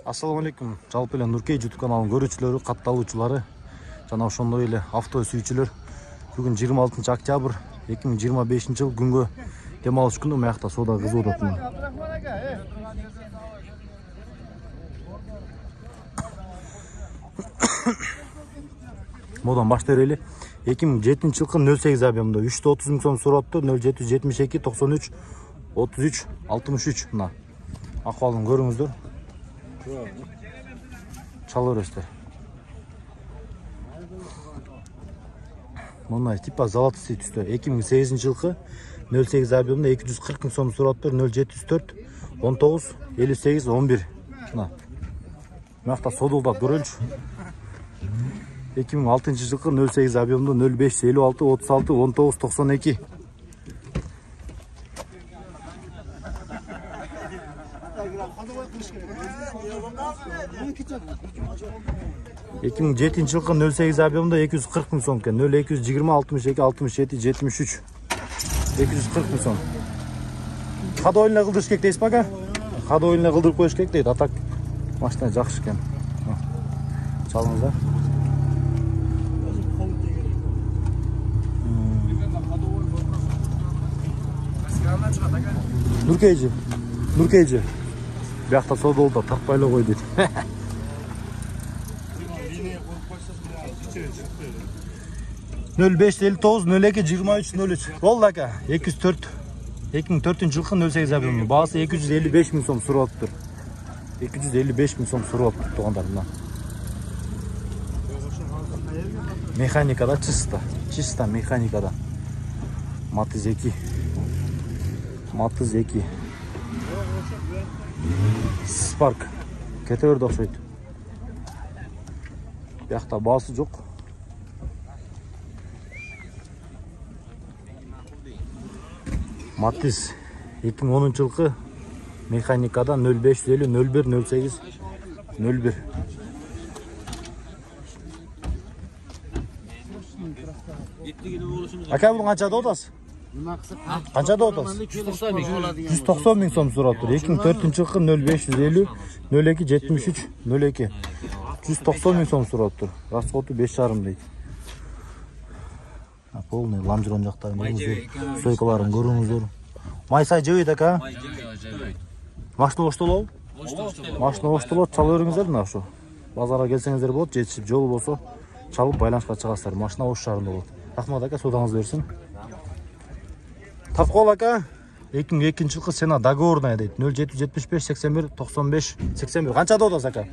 Assalamu alaikum. Жалпы эле Нуркей YouTube каналынын көрүүчүлөрү, катталуучулары жана ошондой эле авто сүйүүчүлөр. Бүгүн 26 октябрь 2025 жыл күнгө дем алыш күнү маякта соода кызып атат. Модан баштай берели. 2007 жылкы 08 объемдо 330 миң сом сураттыр. 0772 93 33 63 мына. Акыбалын көрүңүздөр. Чала бересиздер. Мындай типа золотистый түстө 2008 жылкы 08 объемдо 240 миң сом сураттыр. 0704 19 58 11 мына. Мынакта содулдап көрөлчү. 2006 жылкы 08 объемдо 05 56 36 19 92 2007 жылкы 08 объемдо 240 миң сом экен. 0220 62 67 73 240 миң сом. Ходовойна кылдырыш керек дейсиз бага? Ходовойна кылдырып коюш керек дейт. Атак машина жакшы экен. Чалыңыздар. Нуркейжи. Биякта соода болду, тарпай эле кой дейт. 05 59 02 23 03. Болду ака. 204 2004 жылкы 08 объемы. Баасы 255 миң сом сураттыр. 255 миң сом сураттыр туугандар мына. Механикада чисто механикада. Матыз 2. Spark. Кете берди окшойт. Биякта баасы жок. Матыз 2010 жылкы механикада 0550 01 08 01. Ака бул канчада атасыз? Канчада атасыз? 190 миң сом сураттыр. 2004 жылкы 0550 02 73 02. 190 миң сом сураттыр. Расходу 5,5 дейт. Полный ламжырон жактарын көрүңүздөр. Сойкаларын көрүңүздөр. Майсай жебейт ака? Машина оштолобу? Машина оштолот, чала бериңиздер мына ошо. Базарга келсеңиздер болот, жетишип жол болсо чалып байланышка чыгасыздар. Машина ош шаарында болот. Рахмат ака, соодаңыз берсин. Тапкол ака 2002 жылкы сена договорная дейт. 0775 81 95 81. Канчада атасыз ака?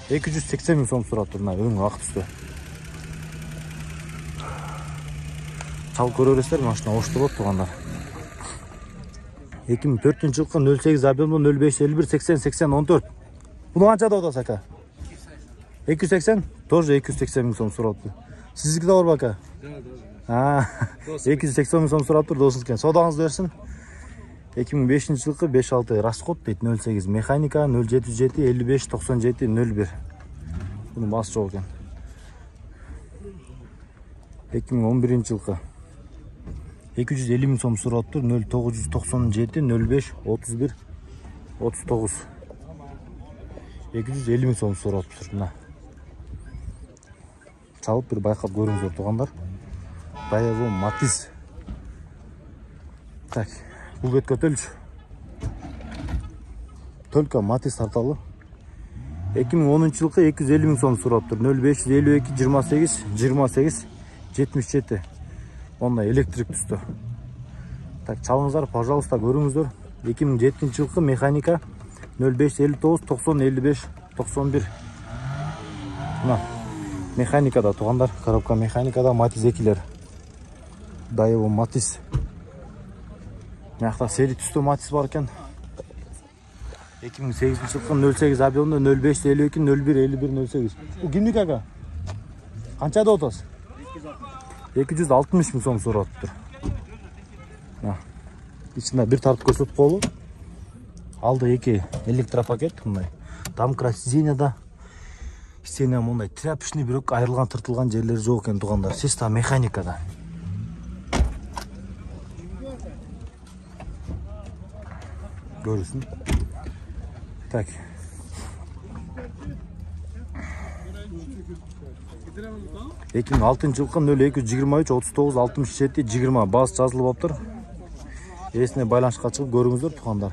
280 миң сом сураттыр. Мына өң ак түстө. Чалып көрө бересиздер, машина оштолот туугандар. 2004 жылкы 08 объемдо 05 51 80 80 14. Буну канчада атасыз ака? 280? Тоже 280 миң сом сураттыр. Сиздики да барбы ака? 280 миң сом сураттыр, досуңуз экен. Соодаңыз берсин. 2005 жылкы 5-6 расход дейт. 08 механика 077 55 97 01. Буну баасы жок экен. 2011 жылкы 250 миң сом сураттыр. 0997 05 31 39. 250 миң сом сураттыр. Мына. Чалып бир байкап көрүңүздөр туугандар. Баягы Матиз. Так, бул кетке өтөлчү. Только Матиз тарталы. 2010 жылкы 250 миң сом сураттыр. 0552 28 28 77. Ондай электрик түстө. Так, чалыңыздар, пожалуйста, көрүңүздөр. 2007 жылкы механика 05 59 90 55 91. Мына механикада туугандар, коробка механикада Матиз 2лер. Дайыво Матиз. Мынакта сери түстө Матиз бар экен. 2008 жылкы 08 объемдо 05 52 01 51 08. Бул кимдики ака? Канчада атасыз? 260 миң сом сураттыр. Ичинде бир тартып көрсөтүп коелу. Алды 2 электропакет мындай. Домкрат сиденьяда. Сиденья мындай тряпочный бирок айрылган тыртылган жерлери жок экен туугандар. Чисто механикада. Görürsün. Tak. 2006 жылкы 0223 39 67 20 баасы жазылып аптыр. Есіне байланышқа шығып көріңіздер туғандар.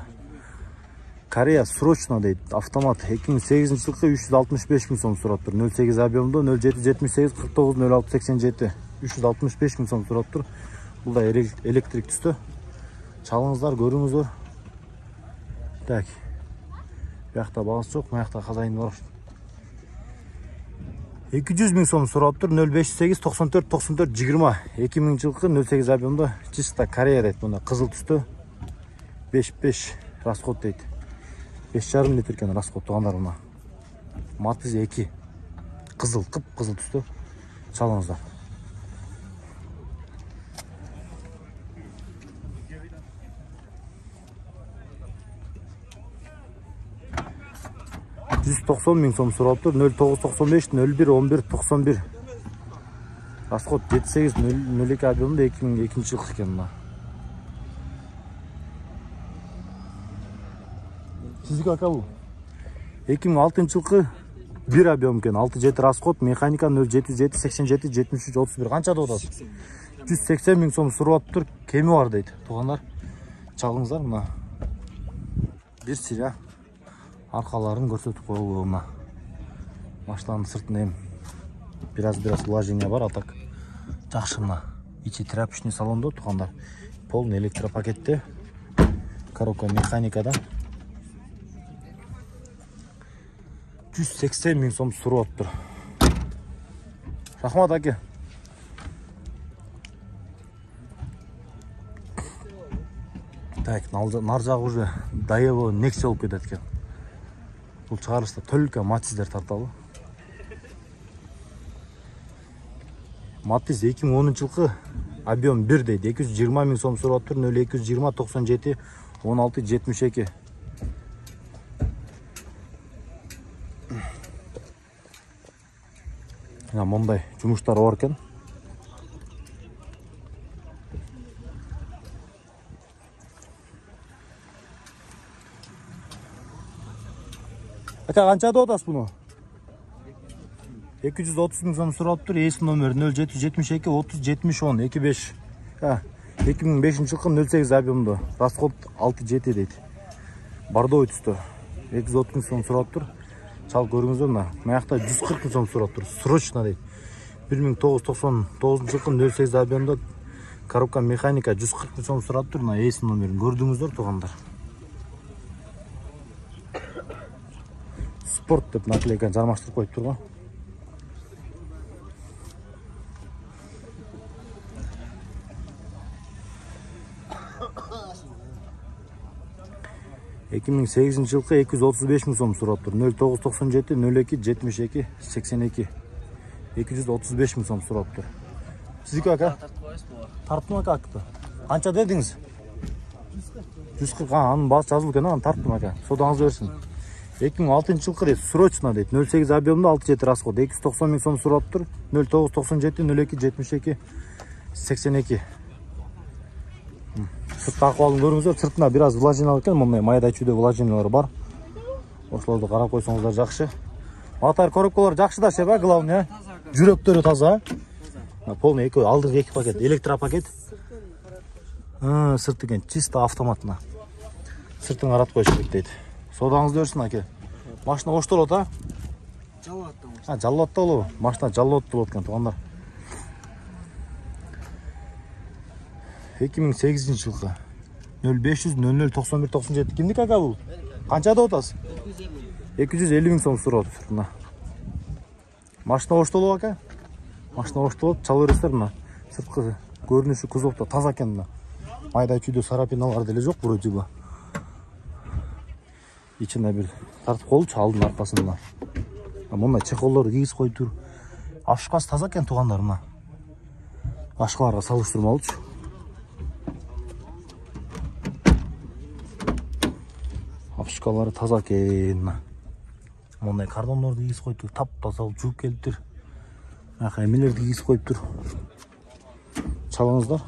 Корея срочно дейді, автомат 2008 жылқы 365 мың сом сұрап тұр. 08 объемда 0778 49 06 87 365 мың сом сұрап тұр. Бұл да электрик түсті. Çalыңыздар, көріңіздер. Так. Бұяқта бағасы жоқ, мұяқта қазайын бар. 200 мың сом сұрап тұр. 0508 94 94 20 2000 жылқы 08 объемда чисто Корея дейді. Бұнда қызыл түсті. 5-5 расход дейді. 5,5 литр екен расход туғандар бұна. Матыз 2. Қызыл, қып-қызыл түсті. Çalыңыздар. $190 мың сом сұрап тұр. 0995 01 11 91 расход 78 02 объемда 2002 жылқы екен бұна. Сіздікі ака бұл? 2006 жылқы 1 объем екен, 6-7 расход, механика 077 87 73 31. Қаншада отасы? 180 мың сом сұрап тұр, кемі бар дейді. Туғандар, çalыңыздар мұна. Bir сиря арқаларын көрсетіп қойылы мұна. Машинаның сыртында biraz влажение бар, атак. Жақшы мұна. Içi тряпочный салонда туғандар. Полный электропакетте. Коробка механикада. 180 мың сом сұрап тұр. Рахмат әке. Так, нар жағы уже Даево Нексе болып кетеді екен. Бұл шығарылыста только Матиздер тарталы. Матиз 2010 жылқы объем 1 дейді. 220 мың сом сұрап тұр. 0220 97 16 72. Мұндай жұмыштар бар екен. Ака, қаншада отасы бұны? 230 мың сом сұрап тұр. Есім номер 0772 30 70 10 25. 2005 жылқы 08 объемды. Расход 6-7 дейді. Бардой түсті. 230 мың сом сұрап тұр. Çal көріңіздер мұна. Маяқта 140 мың сом сұрап тұр. Срочно дейді. 1999 жылқы 08 объемда коробка механика 140 мың сом сұрап тұр. Есім номерін көрдіңіздер туғандар. Спорт деп наклейканы жармаштырып қойып тұр ғой. жылқы 235 мың сом сұрап тұр. 0997 02 72 82 235 мың сом сұрап тұр. Сіздікі ака? Тарттым ака ақыты. Қанша дедіңіз? 140. Аның басы жазылы екен, аны тарттым ака. Содаңыз өрсін. 2006 жылқы дейді, срочно дейді. 08 объемда 6-7 расход. 290 мың сом сұрап тұр. 0997 02 72 82. Сыртқы ақуалын көріңіздер, сыртына biraz влажинал екен, мұндай майда чүйде влажиналар бар. Осыларды қарап қойсаңыздар жақшы. Мотор коробкалар жақшы да шеба, главный, жүректері таза. Полный алдыңғы 2 пакет, электропакет. Сырт екен, чисто автоматына. Сыртын қарат қойшы дейді. Содаңызды өрсін әке. Машина оштыр ота? Жаллатты олу. Машина жаллатты олу өткен туғандар. 2008 жылқы 0500 00 91 97. Кімдік ака бұл? Қаншада отасы? 250 мың сом сұрап тұр. Машина оштолу ака? Машина оштолу, чал өрестер. Сыртқы көрініші күзоқта таза екен. Майда чүйде сарапиналар деле жоқ вроде бы. İçinde bir tartıp kolu çaldın arkasında. Bunlar çekolları giyiz koyup dur. Aşkası tazakken tuğanlarına. Aşkalarga salıştırmalı. Aşkaları tazakken. Bunlar kardonları giyiz koyup dur. Tap taza olup çubuk gelip dur. Emeleri giyiz koyup dur. Çalınızlar.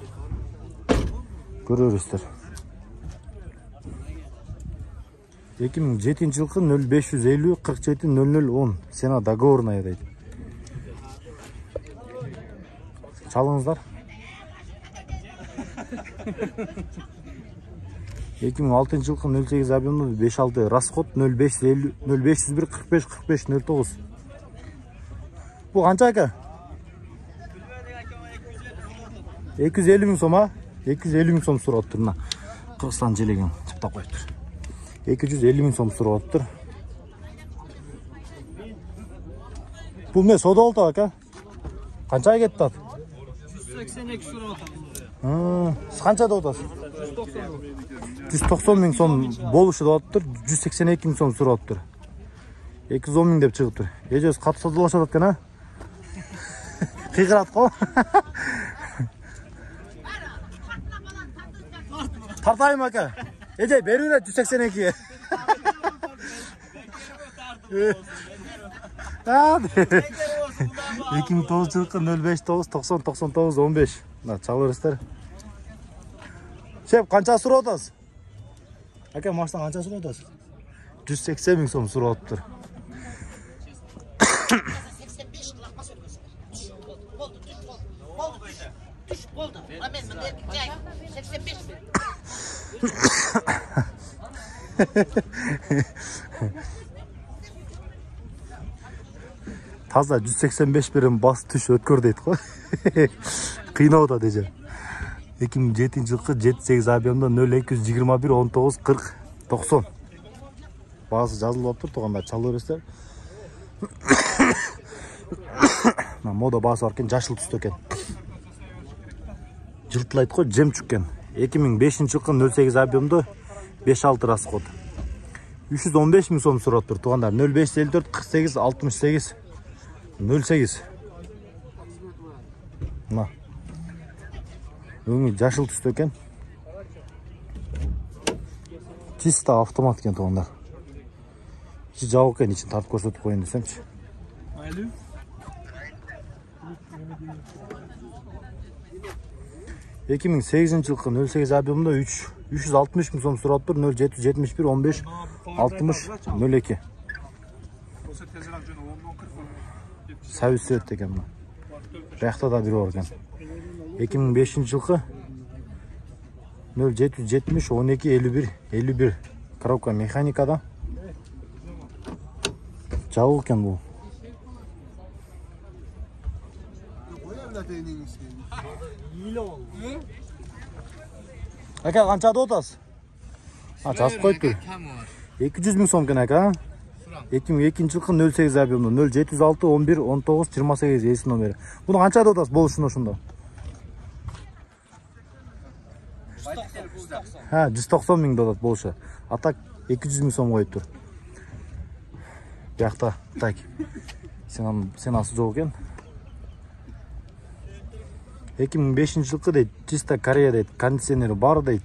Görüyoruzlar. 2007 жылкы 0550 47 0010 сена договорная дейт. Çalыңыздар. 2006 жылкы 08 объемды 5-6 расход 0501 45 45 09. Bu kança aka? 250 bin soma, 250 bin som surap turna. Kırgızstan jelegen çıpta koyuptur. 250 bin som surap tur. Bu ne soda oldu aka? Kançaya ketти at? 182 surap. Siz kançada otasiz? 190 bin som boluşu da atıptır, 182 bin som suraptır. 210 bin dep çıkıptır. Ejesi katı sodalashат ekan ha? Kıyırat ko. Tartayım aka. Ece beri 182'ye. Hadi. 2009 жылкы 05 9 90 99 15. Мына чалырсыздар. Шеп, канча сурап атасыз? Ака, машинадан канча сурап атасыз? 180 миң сом сурап атыптыр. 85 кылакма сөйлөсөң. Болды. Мен мындай 85 миң. Таза 185 берем бас түш өткөр дейт го. Кыйнап атат эже. 2007 жылкы 7-8 объемда 0221 19 40 90. Баасы жазылып атыптыр, туганда чалып бересиздер. Мода баасы бар экен, жашыл түстө экен. Жылтылайт го, жемчуг экен. 2005 жылкы 08 объемда 5-6 расход. 315 миң сом сурап тур, тугандар. 0554 48 68 08. Мына. Өңү жашыл түстө экен. Чисто автомат экен, тугандар. Ичи жабык экен, ичин тартып көрсөтүп коюн десемчи. Айлы. 2008 жылкы 08 объемда 360 миң сом сурап тур, 0771 15 60 02. Сәвис сөйт екен мұны. Бияқта да бір бар екен. 2005 жылқы 0770 12 51 коробка механикада. Жабық екен бұл. Әке, қаншада отасыз? Жазып қойып тұр. 200 миң сом екен әке. 2002 жылкы 08 объемда 0706 11 19 28 эси номери. Буну канчада отасыз болушуна ошондо? 190 миң додат болушу. А так 200 миң сом коюптур. Биякта так. Сенасы жок экен. 2005 жылкы дейт, чисто Корея дейт, кондиционери бар дейт.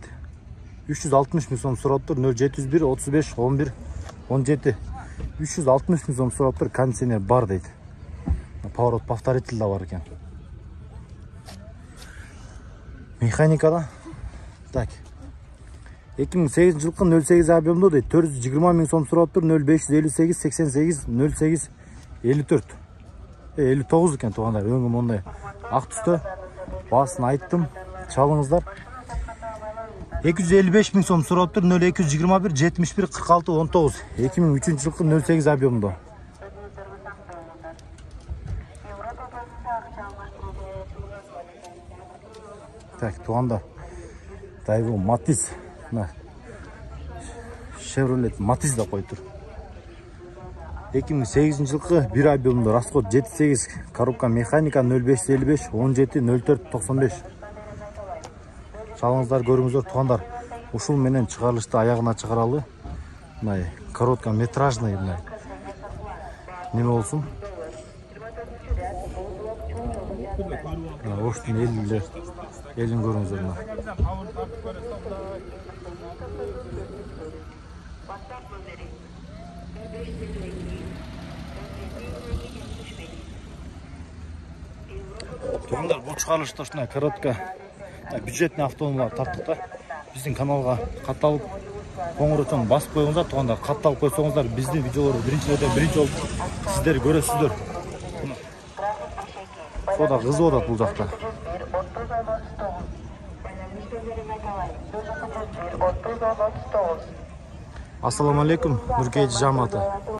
360 миң сом сураптыр, 0701 35 11 17. 360 миң сом сураптыр, кондиционер бар дейт. Поворот повторитель да бар екен. Механикада. Так. 2008 жылкы 08 объемда дейт, 420 миң сом сураптыр, 0558 88 08 54. 59 екен, туғандар. Өңім ондай ақ түсті. Басын айттым. Çalыңыздар. 255 миң сом сураптыр, 0221 71 46 19. 2003 жылкы 08 объемда. Так, туғандар. Дайву Матис. Chevrolet Матис да қойдыр. 2008 жылкы 1 объемда расход 7-8, коробка механика 0555 17 04 95. Çalыңыздар, көріңіздер, туғандар. Ушул менен чыгарылышты аягына чыгаралы. Мынай коротко метражный мынай. Неме болсун? Оштун элин көрүңүздөр мына. Туғандар, бұл чыгарылышта ушундай коротко бюджетный автономдар тарттык да. Биздин каналга катталып Қоңыраудан басып қойыңыздар, туғанда қатталып қойсаңыздар, біздің видеоларды бірінші болып сіздер көресіздер. Сода қызып отады бұл жақта. Ассаламу алейкум, Нуркейт жаматы.